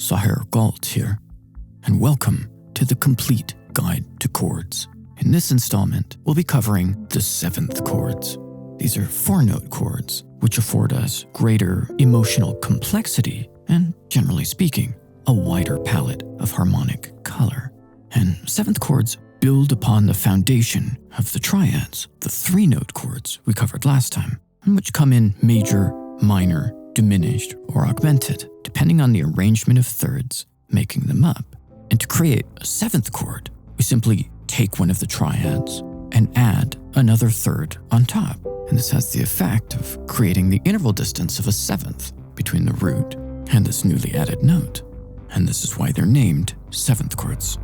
Sahir Galt here, and welcome to the Complete Guide to Chords. In this installment, we'll be covering the 7th chords. These are 4-note chords, which afford us greater emotional complexity and, generally speaking, a wider palette of harmonic color. And 7th chords build upon the foundation of the triads, the 3-note chords we covered last time, which come in major, minor, diminished, or augmented, depending on the arrangement of thirds making them up. And to create a 7th chord, we simply take one of the triads and add another third on top. And this has the effect of creating the interval distance of a 7th between the root and this newly added note. And this is why they're named 7th chords.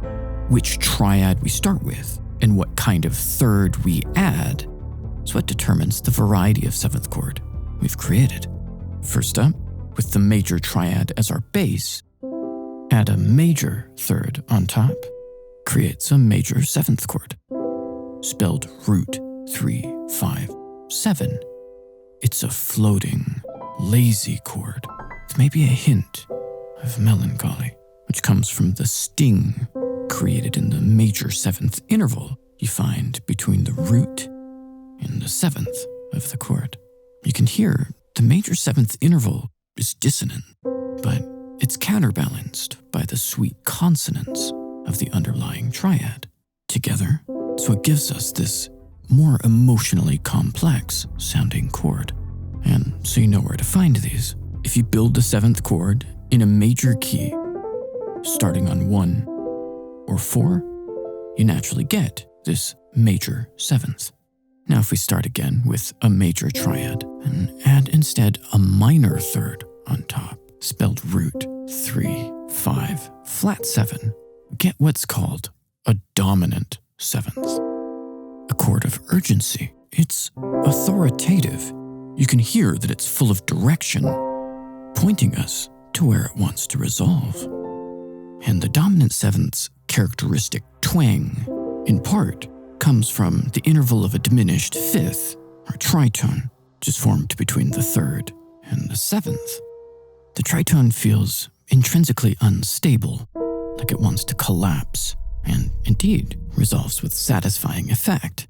Which triad we start with and what kind of third we add is what determines the variety of 7th chord we've created. First up, with the major triad as our base, add a major third on top, creates a major 7th chord, spelled root 3, 5, 7. It's a floating, lazy chord with maybe a hint of melancholy, which comes from the sting created in the major 7th interval you find between the root and the 7th of the chord. You can hear the major 7th interval is dissonant, but it's counterbalanced by the sweet consonants of the underlying triad. Together, it's what gives us this more emotionally complex sounding chord. And so you know where to find these. If you build the 7th chord in a major key, starting on 1 or 4, you naturally get this major 7th. Now if we start again with a major triad and add instead a minor third on top, spelled root 3, 5, flat 7, get what's called a dominant 7th. A chord of urgency. It's authoritative. You can hear that it's full of direction, pointing us to where it wants to resolve. And the dominant 7th's characteristic twang, in part, comes from the interval of a diminished 5th, or tritone, which is formed between the 3rd and the 7th. The tritone feels intrinsically unstable, like it wants to collapse, and indeed resolves with satisfying effect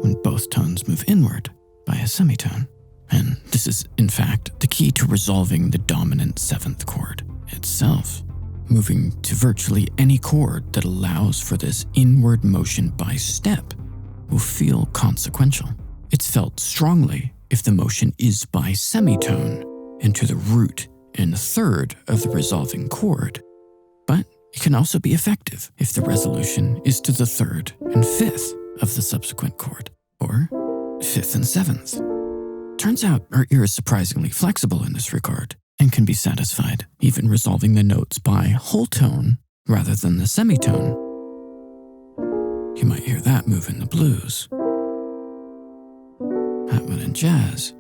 when both tones move inward by a semitone. And this is, in fact, the key to resolving the dominant 7th chord itself. Moving to virtually any chord that allows for this inward motion by step will feel consequential. It's felt strongly if the motion is by semitone into the root and 3rd of the resolving chord, but it can also be effective if the resolution is to the 3rd and 5th of the subsequent chord, or 5th and 7th. Turns out our ear is surprisingly flexible in this regard, and can be satisfied, even resolving the notes by whole tone rather than the semitone. You might hear that move in the blues, that one in jazz.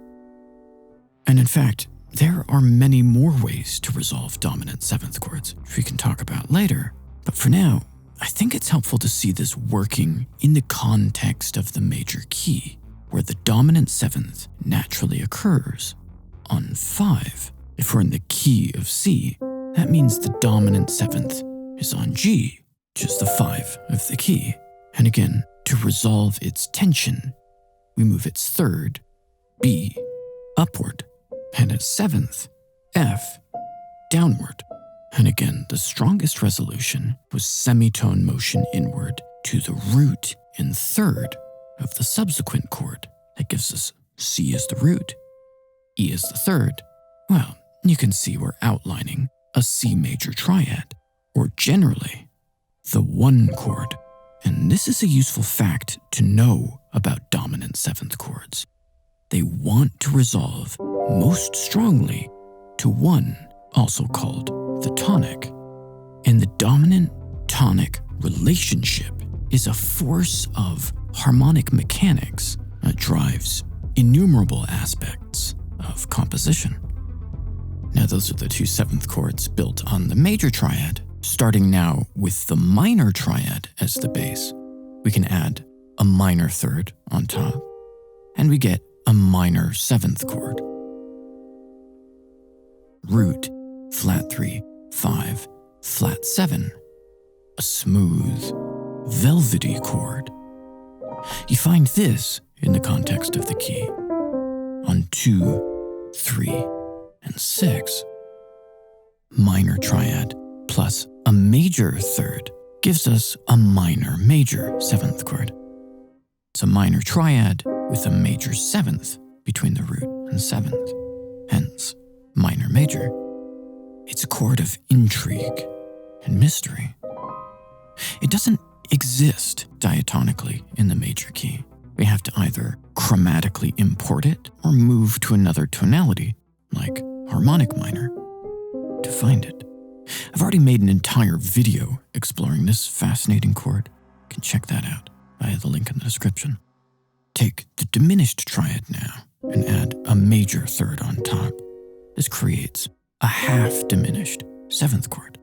And in fact, there are many more ways to resolve dominant 7th chords, which we can talk about later. But for now, I think it's helpful to see this working in the context of the major key, where the dominant 7th naturally occurs on 5. If we're in the key of C, that means the dominant 7th is on G, which is the 5 of the key. And again, to resolve its tension, we move its 3rd, B, upward, and its 7th, F, downward. And again, the strongest resolution was semitone motion inward to the root and 3rd of the subsequent chord. That gives us C as the root, E as the 3rd. Well, you can see we're outlining a C major triad, or generally, the 1 chord. And this is a useful fact to know about dominant 7th chords. They want to resolve most strongly to 1, also called the tonic. And the dominant-tonic relationship is a force of harmonic mechanics that drives innumerable aspects of composition. Now those are the 2 7th chords built on the major triad. Starting now with the minor triad as the base, we can add a minor 3rd on top, and we get a minor 7th chord. Root, flat 3, 5, flat 7, a smooth, velvety chord. You find this in the context of the key on 2, 3, and 6. Minor triad plus a major third gives us a minor major 7th chord. It's a minor triad with a major 7th between the root and 7th, hence minor major. It's a chord of intrigue and mystery. It doesn't exist diatonically in the major key. We have to either chromatically import it or move to another tonality, like harmonic minor, to find it. I've already made an entire video exploring this fascinating chord. You can check that out via the link in the description. Take the diminished triad now and add a major third on top. This creates a half-diminished 7th chord.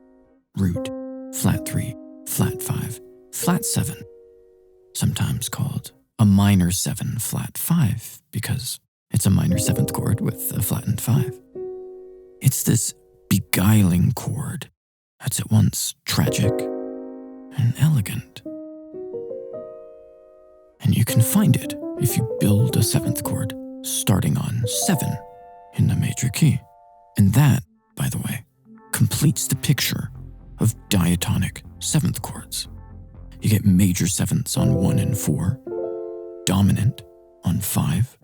Root, flat 3, flat 5, flat 7, sometimes called a minor 7 flat 5 because it's a minor 7th chord with a flattened 5. It's this beguiling chord that's at once tragic and elegant. And you can find it if you build a 7th chord starting on 7 in the major key. And that, by the way, completes the picture of diatonic 7th chords. You get major 7ths on 1 and 4, dominant on 5,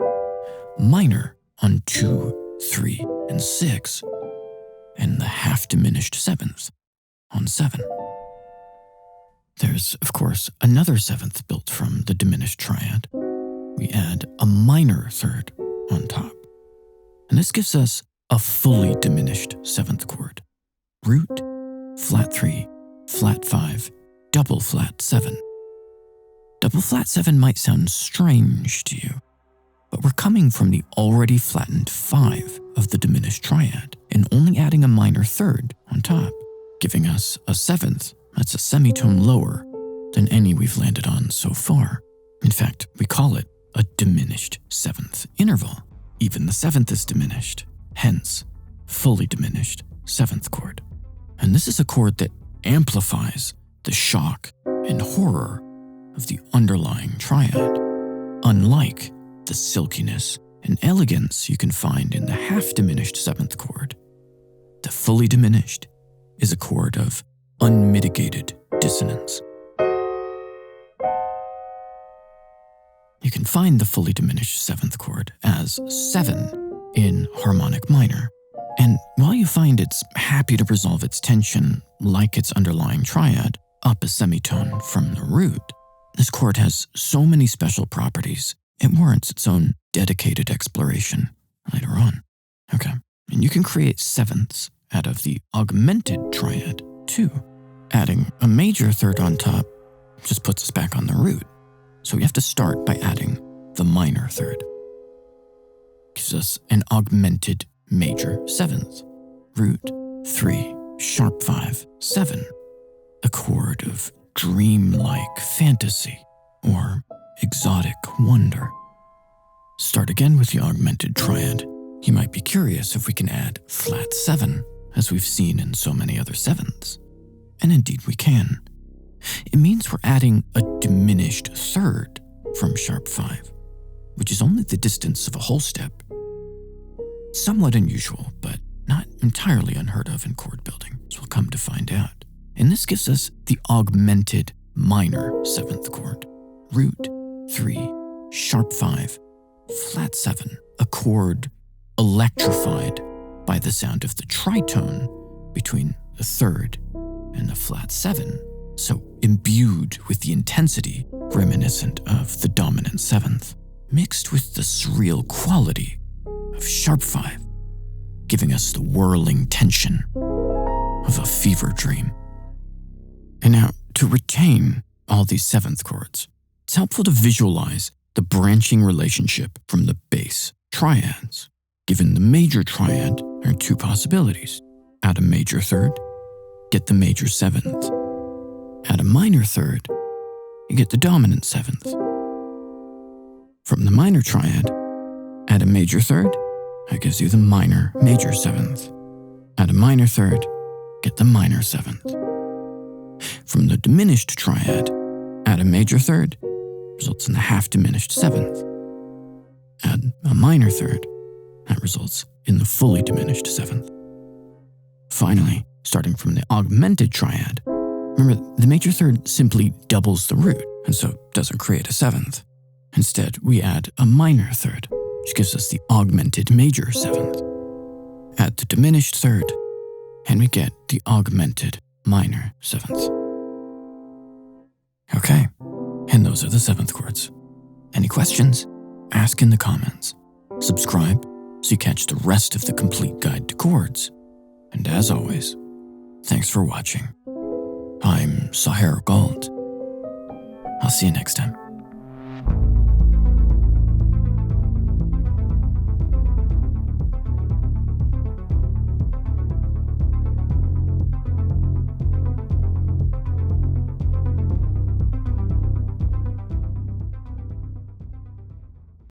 minor on 2, 3, and 6, and the half-diminished 7th on 7. There's, of course, another 7th built from the diminished triad. We add a minor third on top. And this gives us a fully diminished 7th chord. Root, flat 3, flat 5, double flat 7. Double flat 7 might sound strange to you, but we're coming from the already flattened 5 of the diminished triad and only adding a minor third on top, giving us a 7th that's a semitone lower than any we've landed on so far. In fact, we call it a diminished 7th interval. Even the 7th is diminished, hence fully diminished 7th chord. And this is a chord that amplifies the shock and horror of the underlying triad, unlike the silkiness and elegance you can find in the half-diminished 7th chord. The fully diminished is a chord of unmitigated dissonance. You can find the fully diminished 7th chord as 7 in harmonic minor, and while you find it's happy to resolve its tension like its underlying triad up a semitone from the root, this chord has so many special properties it warrants its own dedicated exploration later on. Okay, and you can create 7ths out of the augmented triad too. Adding a major third on top just puts us back on the root. So we have to start by adding the minor third. Gives us an augmented major 7th. Root 3, sharp 5, 7. A chord of dreamlike fantasy or exotic wonder. Start again with the augmented triad. You might be curious if we can add flat 7, as we've seen in so many other 7ths. And indeed we can. It means we're adding a diminished third from sharp 5, which is only the distance of a whole step. Somewhat unusual, but not entirely unheard of in chord building, as we'll come to find out. And this gives us the augmented minor 7th chord. Root 3, sharp 5, flat 7, a chord electrified by the sound of the tritone between the third and the flat 7, so imbued with the intensity reminiscent of the dominant 7th, mixed with the surreal quality of sharp 5, giving us the whirling tension of a fever dream. And now, to retain all these 7th chords, it's helpful to visualize the branching relationship from the bass triads. Given the major triad, there are two possibilities. Add a major third, get the major 7th. Add a minor third, you get the dominant 7th. From the minor triad, add a major third, that gives you the minor major 7th. Add a minor third, get the minor seventh. From the diminished triad, add a major third, results in the half-diminished seventh. Add a minor third, that results in the fully diminished seventh. Finally, starting from the augmented triad, remember the major third simply doubles the root, and so doesn't create a seventh. Instead, we add a minor third, which gives us the augmented major seventh. Add the diminished third, and we get the augmented minor seventh. Okay, and those are the seventh chords. Any questions? Ask in the comments. Subscribe so you catch the rest of the complete guide to chords. And as always, thanks for watching. I'm Sahir Gold. I'll see you next time.